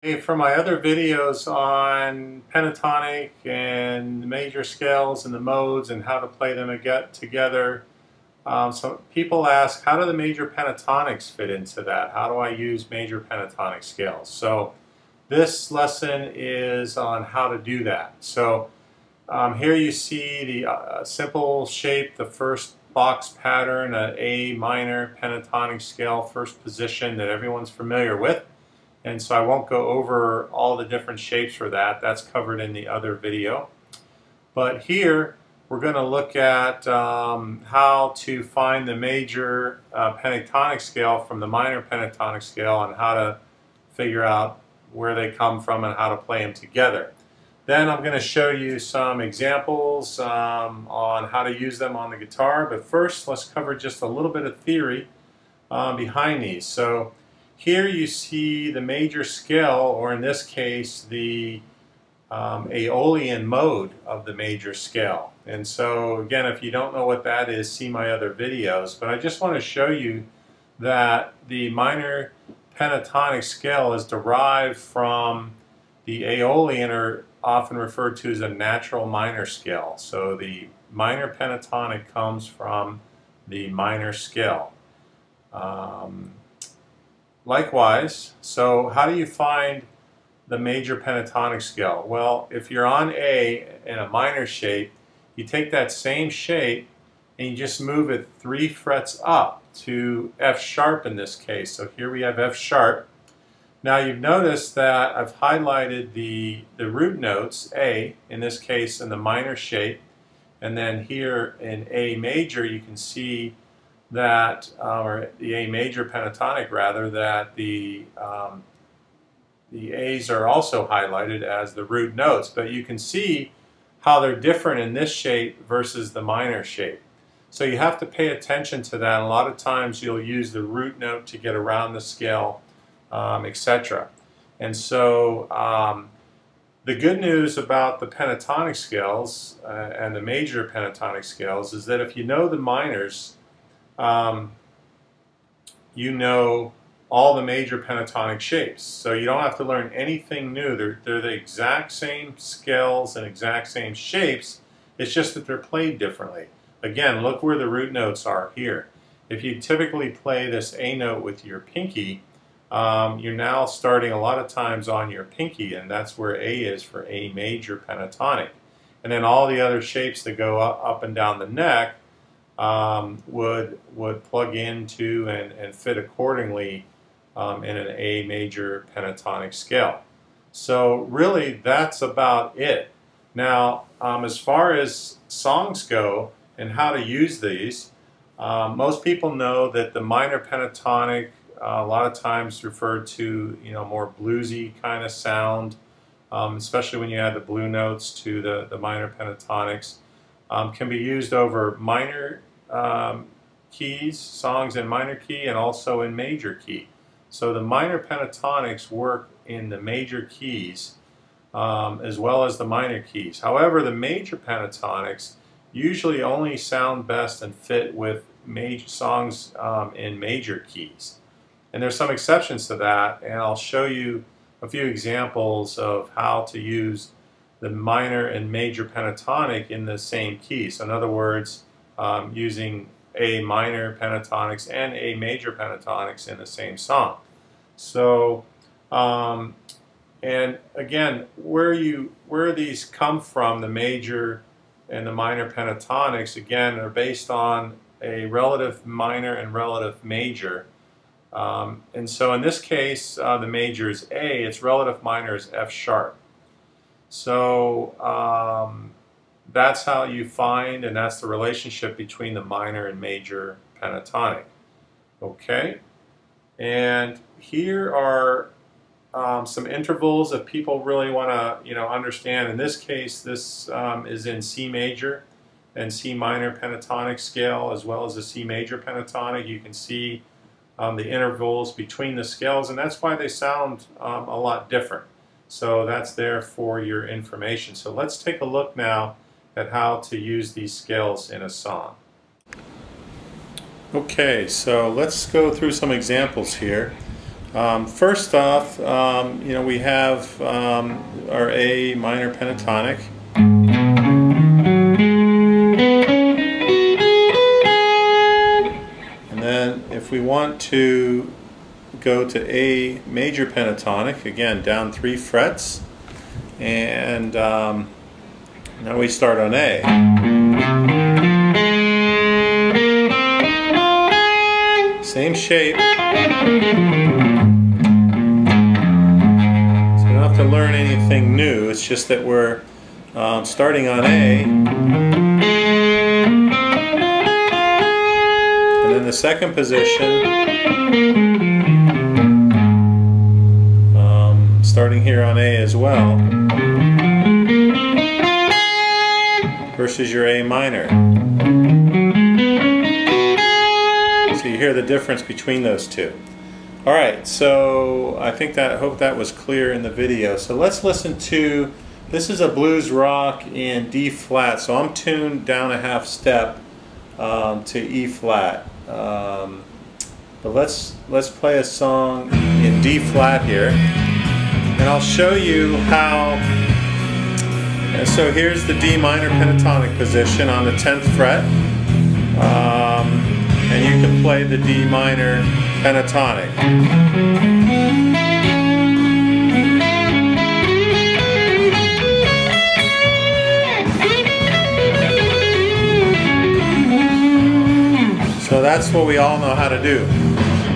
Hey, for my other videos on pentatonic and the major scales and the modes and how to play them together, so people ask, how do the major pentatonics fit into that? How do I use major pentatonic scales? So this lesson is on how to do that. So here you see the simple shape, the first box pattern, an A minor pentatonic scale, first position that everyone's familiar with. And so I won't go over all the different shapes for that. That's covered in the other video. But here we're going to look at how to find the major pentatonic scale from the minor pentatonic scale and how to figure out where they come from and how to play them together. Then I'm going to show you some examples on how to use them on the guitar. But first, let's cover just a little bit of theory behind these. So here you see the major scale, or in this case, the Aeolian mode of the major scale. And so again, if you don't know what that is, see my other videos. But I just want to show you that the minor pentatonic scale is derived from the Aeolian, or often referred to as a natural minor scale. So the minor pentatonic comes from the minor scale. Likewise, so how do you find the major pentatonic scale? Well, if you're on A in a minor shape, you take that same shape and you just move it 3 frets up to F sharp in this case. So here we have F sharp. Now you've noticed that I've highlighted the root notes, A, in this case in the minor shape, and then here in A major you can see that, or the A major pentatonic rather, that the A's are also highlighted as the root notes, but you can see how they're different in this shape versus the minor shape. So you have to pay attention to that. A lot of times you'll use the root note to get around the scale, etc. And so the good news about the pentatonic scales and the major pentatonic scales is that if you know the minors, you know all the major pentatonic shapes. So you don't have to learn anything new. They're the exact same scales and exact same shapes. It's just that they're played differently. Again, look where the root notes are here. If you typically play this A note with your pinky, you're now starting a lot of times on your pinky, and that's where A is for A major pentatonic. And then all the other shapes that go up and down the neck would plug into and fit accordingly in an A major pentatonic scale. So really that's about it. Now as far as songs go and how to use these, most people know that the minor pentatonic a lot of times referred to, more bluesy kind of sound, especially when you add the blue notes to the minor pentatonics. Can be used over minor keys, songs in minor key, and also in major key. So the minor pentatonics work in the major keys as well as the minor keys. However, the major pentatonics usually only sound best and fit with major songs in major keys. And there's some exceptions to that, and I'll show you a few examples of how to use the minor and major pentatonic in the same key. So in other words, using A minor pentatonics and A major pentatonics in the same song. So, and again, where these come from, the major and the minor pentatonics, again, are based on a relative minor and relative major. And so in this case, the major is A, its relative minor is F sharp. So that's how you find, and that's the relationship between the minor and major pentatonic. Okay, and here are some intervals that people really want to understand. In this case, this is in C major and C minor pentatonic scale, as well as the C major pentatonic. You can see the intervals between the scales, and that's why they sound a lot different. So that's there for your information. So let's take a look now at how to use these scales in a song. Okay, so let's go through some examples here. First off, we have our A minor pentatonic. And then if we want to go to A major pentatonic, again down 3 frets, and now we start on A. Same shape. So you don't have to learn anything new, it's just that we're starting on A. And then the second position, starting here on A as well, versus your A minor. So you hear the difference between those two. Alright, so I hope that was clear in the video. So let's listen to, this is a blues rock in D flat, so I'm tuned down a half step to E flat. But let's play a song in D flat here, and I'll show you how. So here's the D minor pentatonic position on the 10th fret, and you can play the D minor pentatonic. So that's what we all know how to do.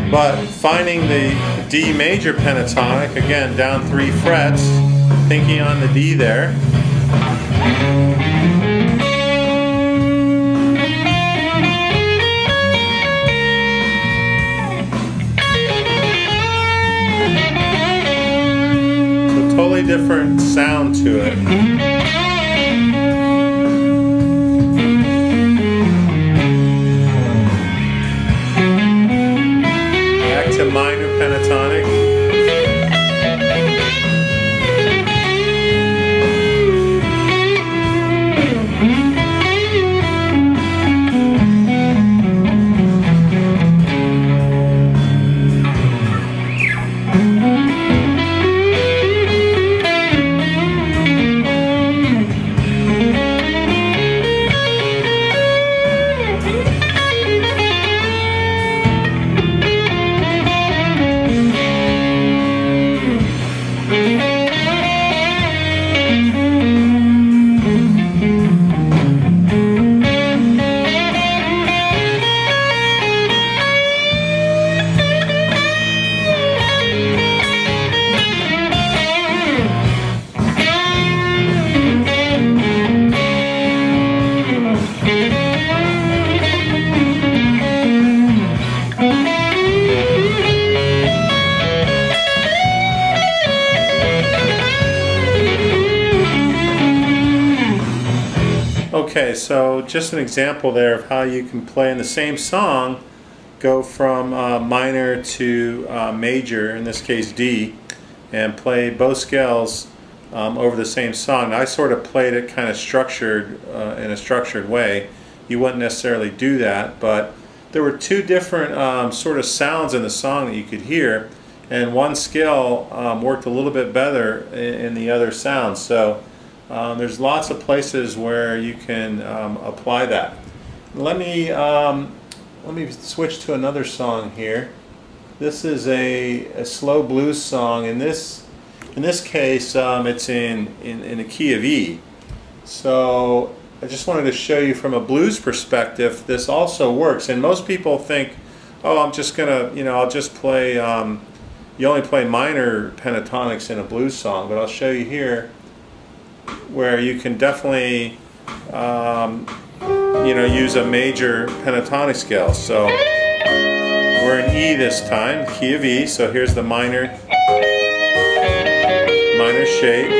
But finding the D major pentatonic, again down 3 frets, thinking on the D there. So totally different sound to it. To minor pentatonic. Okay, so just an example there of how you can play in the same song, go from minor to major, in this case D, and play both scales over the same song. Now, I sort of played it kind of structured in a structured way. You wouldn't necessarily do that, but there were 2 different sort of sounds in the song that you could hear, and one scale worked a little bit better in the other sound. So there's lots of places where you can apply that. Let me switch to another song here. This is a slow blues song. In this case, it's in the key of E. So I just wanted to show you from a blues perspective, this also works. And most people think, oh, I'm just gonna, I'll just play. You only play minor pentatonics in a blues song, but I'll show you here where you can definitely use a major pentatonic scale. So we're in E this time, key of E, so here's the minor shape.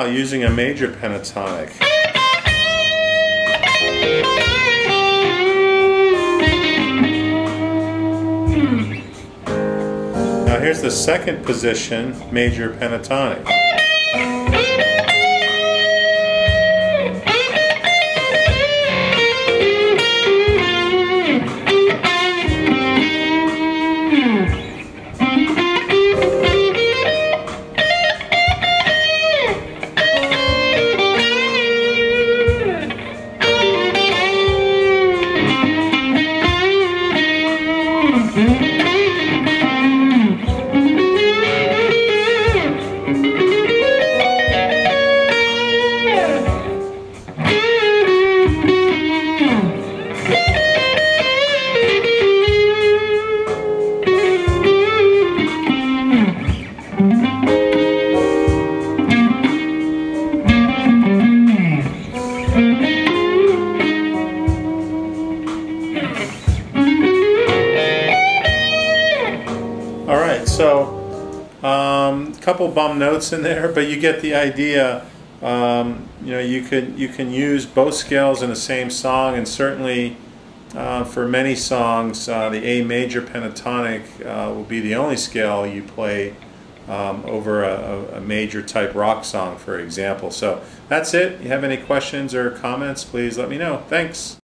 about using a major pentatonic. Now here's the second position, major pentatonic. Alright, so a couple bum notes in there, but you get the idea. You know, you can use both scales in the same song, and certainly for many songs the A major pentatonic will be the only scale you play over a major type rock song, for example. So that's it. If you have any questions or comments, please let me know. Thanks.